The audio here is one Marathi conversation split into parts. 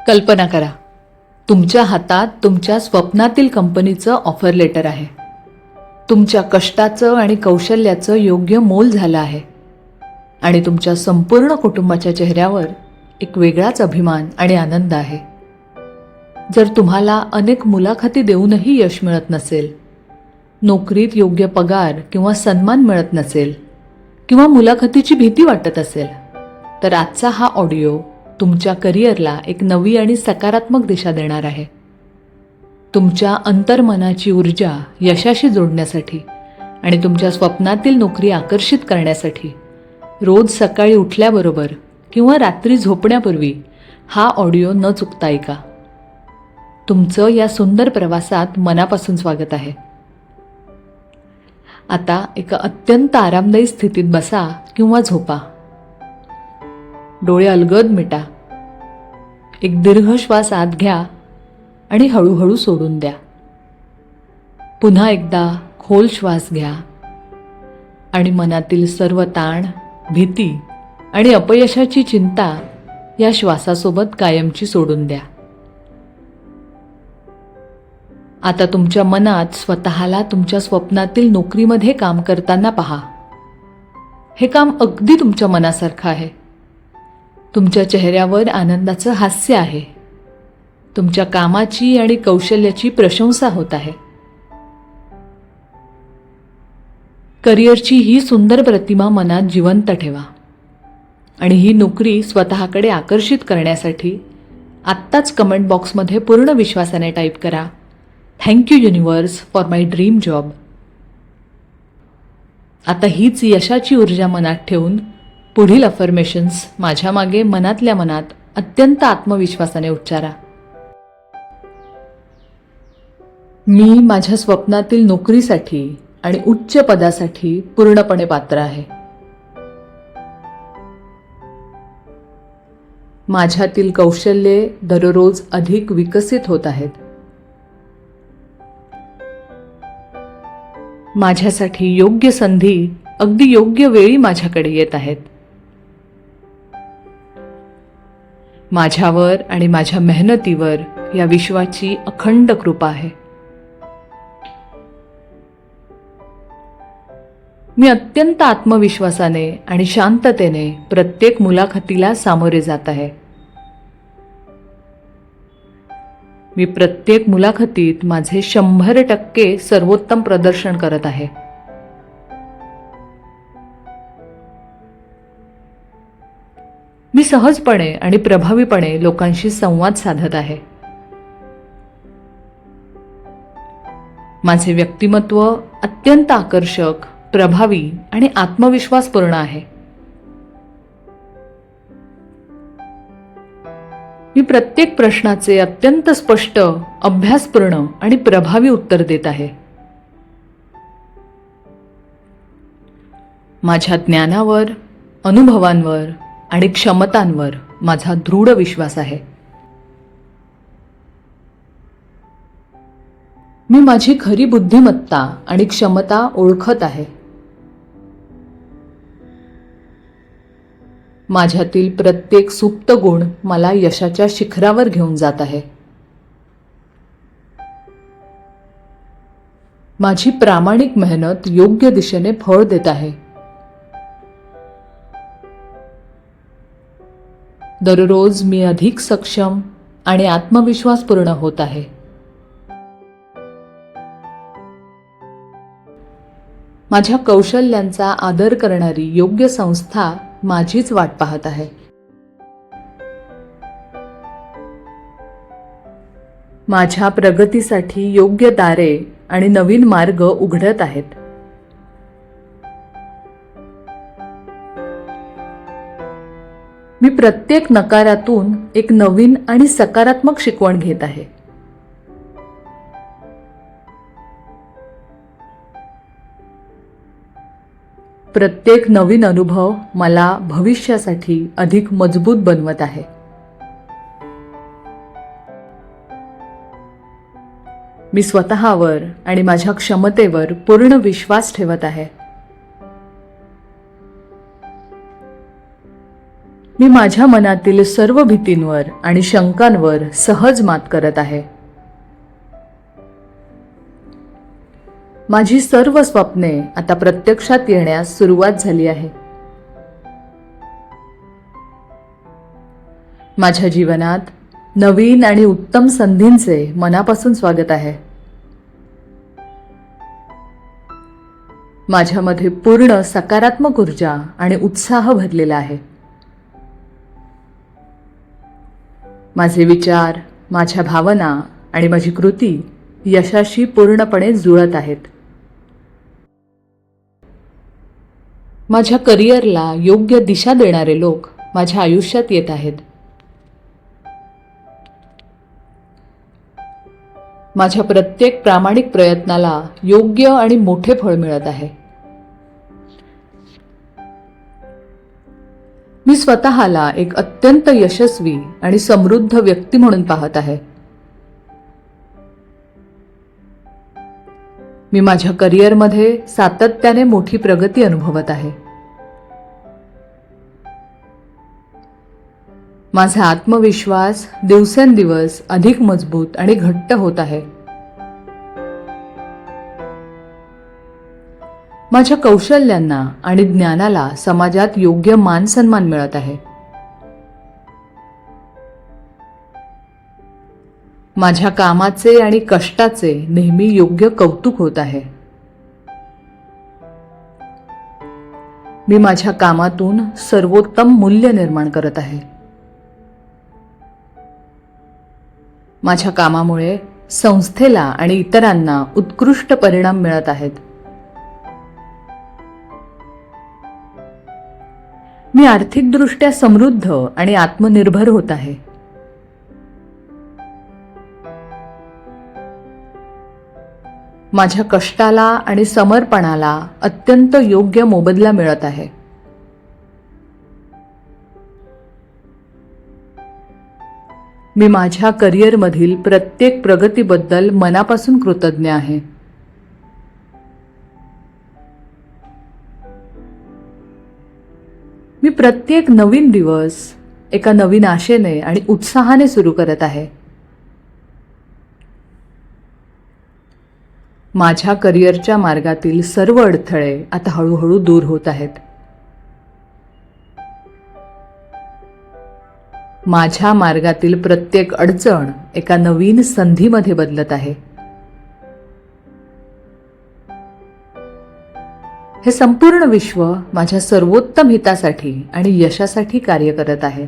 कल्पना करा, तुमच्या हातात तुमच्या स्वप्नातील कंपनीचं ऑफर लेटर आहे. तुमच्या कष्टाचं आणि कौशल्याचं योग्य मोल झालं आहे आणि तुमच्या संपूर्ण कुटुंबाच्या चेहऱ्यावर एक वेगळाच अभिमान आणि आनंद आहे. जर तुम्हाला अनेक मुलाखती देऊनही यश मिळत नसेल, नोकरीत योग्य पगार किंवा सन्मान मिळत नसेल किंवा मुलाखतीची भीती वाटत असेल, तर आजचा हा ऑडिओ तुमच्या करिअरला एक नवी आणि सकारात्मक दिशा देणार आहे. तुमच्या अंतर्मनाची ऊर्जा यशाशी जोडण्यासाठी आणि तुमच्या स्वप्नातील नोकरी आकर्षित करण्यासाठी रोज सकाळी उठल्याबरोबर किंवा रात्री झोपण्यापूर्वी हा ऑडिओ न चुकता ऐका. तुमचं या सुंदर प्रवासात मनापासून स्वागत आहे. आता एका अत्यंत आरामदायी स्थितीत बसा किंवा झोपा. डोळे अलगद मिटा. एक दीर्घ श्वास आत घ्या आणि हळूहळू सोडून द्या. पुन्हा एकदा खोल श्वास घ्या आणि मनातील सर्व ताण, भीती आणि अपयशाची चिंता या श्वासासोबत कायमची सोडून द्या. आता तुमच्या मनात स्वतःला तुमच्या स्वप्नातील नोकरीमध्ये काम करताना पहा. हे काम अगदी तुमच्या मनासारखं आहे. तुमच्या चेहऱ्यावर आनंदाचं हास्य आहे. तुमच्या कामाची आणि कौशल्याची प्रशंसा होत आहे. करिअरची ही सुंदर प्रतिमा मनात जिवंत ठेवा आणि ही नोकरी स्वतःकडे आकर्षित करण्यासाठी आत्ताच कमेंट बॉक्समध्ये पूर्ण विश्वासाने टाईप करा, thank you universe for my dream job. आता हीच यशाची ऊर्जा मनात ठेवून पुढील अफर्मेशन्स माझ्या मागे मनातल्या मनात अत्यंत आत्मविश्वासाने उच्चारा. मी माझ्या स्वप्नातील नोकरीसाठी आणि उच्च पदासाठी पूर्णपणे पात्र आहे. माझ्यातील कौशल्ये दररोज अधिक विकसित होत आहेत. माझ्यासाठी योग्य संधी अगदी योग्य वेळी माझ्याकडे येत आहेत. माझ्यावर आणि माझ्या मेहनतीवर या विश्वाची अखंड कृपा आहे. मी अत्यंत आत्मविश्वासाने आणि शांततेने प्रत्येक मुलाखतीला सामोरे जात आहे. मी प्रत्येक मुलाखतीत माझे 100% सर्वोत्तम प्रदर्शन करत आहे. मी सहजपणे आणि प्रभावीपणे लोकांशी संवाद साधत आहे. माझे व्यक्तिमत्व अत्यंत आकर्षक, प्रभावी आणि आत्मविश्वासपूर्ण आहे. मी प्रत्येक प्रश्नाचे अत्यंत स्पष्ट, अभ्यासपूर्ण आणि प्रभावी उत्तर देत आहे. माझ्या ज्ञानावर, अनुभवांवर आणि क्षमतांवर माझा दृढ विश्वास आहे. मी माझी खरी बुद्धिमत्ता आणि क्षमता ओळखत आहे. माझ्यातील प्रत्येक सुप्त गुण मला यशाच्या शिखरावर घेऊन जात आहे. माझी प्रामाणिक मेहनत योग्य दिशेने फळ देत आहे. दररोज मी अधिक सक्षम आणि आत्मविश्वासपूर्ण होत आहे. माझ्या कौशल्यांचा आदर करणारी योग्य संस्था माझीच वाट पाहत आहे. माझ्या प्रगतीसाठी योग्य दारे आणि नवीन मार्ग उघडत आहेत. मी प्रत्येक नकारातून एक नवीन आणि सकारात्मक शिकवण घेत आहे. प्रत्येक नवीन अनुभव मला भविष्यासाठी अधिक मजबूत बनवत आहे. मी स्वतःवर आणि माझ्या क्षमतेवर पूर्ण विश्वास ठेवत आहे. मी माझ्या मनातील सर्व भीतींवर आणि शंकांवर सहज मात करत आहे. माझी सर्व स्वप्ने आता प्रत्यक्षात येण्यास सुरुवात झाली आहे. माझ्या जीवनात नवीन आणि उत्तम संधींचे मनापासून स्वागत आहे. माझ्यामध्ये पूर्ण सकारात्मक ऊर्जा आणि उत्साह भरलेला आहे. माझे विचार, माझ्या भावना आणि माझी कृती यशाशी पूर्णपणे जुळत आहेत. माझ्या करिअरला योग्य दिशा देणारे लोक माझ्या आयुष्यात येत आहेत. माझ्या प्रत्येक प्रामाणिक प्रयत्नाला योग्य आणि मोठे फळ मिळत आहे. मी स्वतःला एक अत्यंत यशस्वी आणि समृद्ध व्यक्ती म्हणून पाहत आहे. मी माझ्या करिअरमध्ये सातत्याने मोठी प्रगती अनुभवत आहे. माझा आत्मविश्वास दिवसेंदिवस अधिक मजबूत आणि घट्ट होत आहे. माझ्या कौशल्यांना आणि ज्ञानाला समाजात योग्य मान सन्मान मिळत आहे. माझ्या कामाचे आणि कष्टाचे नेहमी योग्य कौतुक होत आहे. मी माझ्या कामातून सर्वोत्तम मूल्य निर्माण करत आहे. माझ्या कामामुळे संस्थेला आणि इतरांना उत्कृष्ट परिणाम मिळत आहेत. मी आर्थिकदृष्ट्या समृद्ध आणि आत्मनिर्भर होत आहे. माझ्या कष्टाला आणि समर्पणाला अत्यंत योग्य मोबदला मिळत आहे. मी माझ्या करिअरमधील प्रत्येक प्रगतीबद्दल मनापासून कृतज्ञ आहे. मी प्रत्येक नवीन दिवस एका नवीन आशेने आणि उत्साहाने सुरू करत आहे. माझ्या करिअरच्या मार्गातील सर्व अडथळे आता हळूहळू दूर होत आहेत. माझ्या मार्गातील प्रत्येक अडचण एका नवीन संधीमध्ये बदलत आहे. हे संपूर्ण विश्व माझ्या सर्वोत्तम हितासाठी आणि यशासाठी कार्य करत आहे.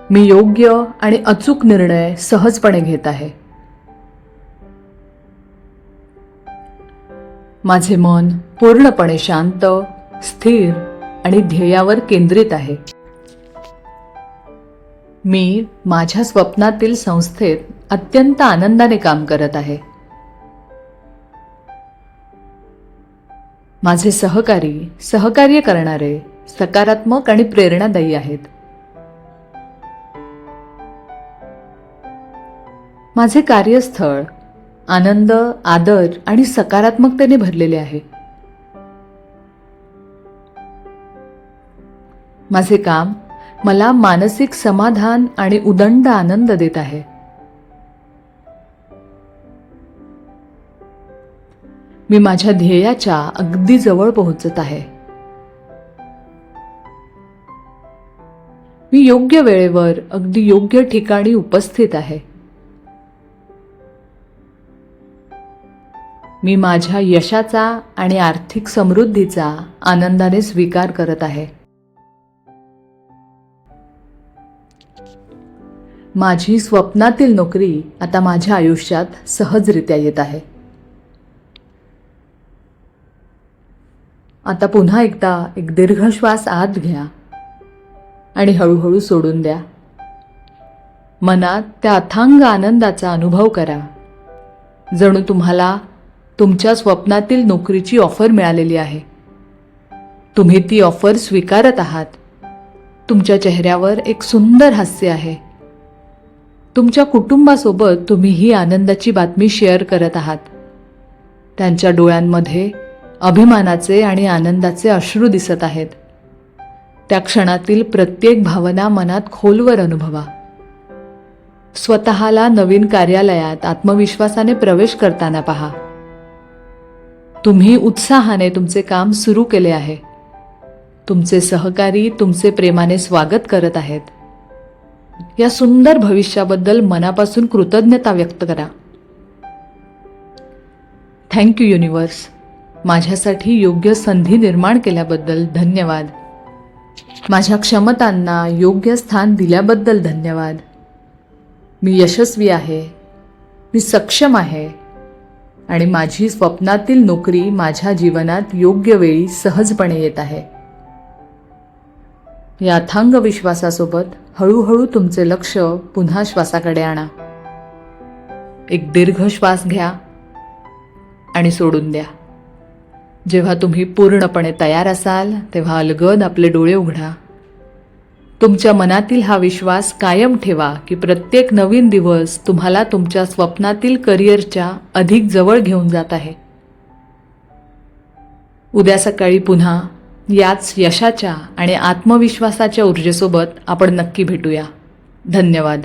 मी योग्य आणि अचूक निर्णय सहजपणे घेत आहे. माझे मन पूर्णपणे शांत, स्थिर आणि ध्येयावर केंद्रित आहे. मी माझ्या स्वप्नातील संस्थेत अत्यंत आनंदाने काम करत आहे. माझे सहकारी, सहकार्य करणारे सकारात्मक आणि प्रेरणादायी आहेत. माझे कार्यस्थळ आनंद, आदर आणि सकारात्मकतेने भरलेले आहे. माझे काम मला मानसिक समाधान आणि उदंड आनंद देत आहे. मी माझ्या ध्येयाच्या अगदी जवळ पोहोचत आहे. मी योग्य वेळेवर अगदी योग्य ठिकाणी उपस्थित आहे. मी माझ्या यशाचा आणि आर्थिक समृद्धीचा आनंदाने स्वीकार करत आहे. माझी स्वप्नातील नोकरी आता माझ्या आयुष्यात सहजरित्या येत आहे. आता पुन्हा एकदा एक दीर्घ श्वास आत घ्या आणि हळूहळू सोडून द्या. मनात त्या अथांग आनंदाचा अनुभव करा, जणू तुम्हाला तुमच्या स्वप्नातील नोकरीची ऑफर मिळालेली आहे. तुम्ही ती ऑफर स्वीकारत आहात. तुमच्या चेहऱ्यावर एक सुंदर हास्य आहे. तुमच्या कुटुंबासोबत तुम्ही ही आनंदाची बातमी शेअर करत आहात. त्यांच्या डोळ्यांमध्ये अभिमानाचे आणि आनंदाचे अश्रू दिसत आहेत. त्या क्षणातील प्रत्येक भावना मनात खोलवर अनुभवा. स्वतःला नवीन कार्यालयात आत्मविश्वासाने प्रवेश करताना पहा. तुम्ही उत्साहाने तुमचे काम सुरू केले आहे. तुमचे सहकारी तुमचे प्रेमाने स्वागत करत आहेत. या सुंदर भविष्याबद्दल मनापासून कृतज्ञता व्यक्त करा. Thank you universe. माझ्यासाठी योग्य संधी निर्माण केल्याबद्दल धन्यवाद. माझ्या क्षमतांना योग्य स्थान दिल्याबद्दल धन्यवाद. मी यशस्वी आहे. मी सक्षम आहे. आणि माझी स्वप्नातील नोकरी माझ्या जीवनात योग्य वेळी सहजपणे येत आहे. या अथांग विश्वासासोबत हळूहळू तुमचे लक्ष पुन्हा श्वासाकडे आणा. एक दीर्घ श्वास घ्या आणि सोडून द्या. जेव्हा तुम्ही पूर्णपणे तयार असाल तेव्हा अलगद आपले डोळे उघडा. तुमच्या मनातील हा विश्वास कायम ठेवा की प्रत्येक नवीन दिवस तुम्हाला तुमच्या स्वप्नातील करिअरच्या अधिक जवळ घेऊन जात आहे. उद्या सकाळी पुन्हा याच यशाच्या आणि आत्मविश्वासाच्या ऊर्जेसोबत आपण नक्की भेटूया. धन्यवाद.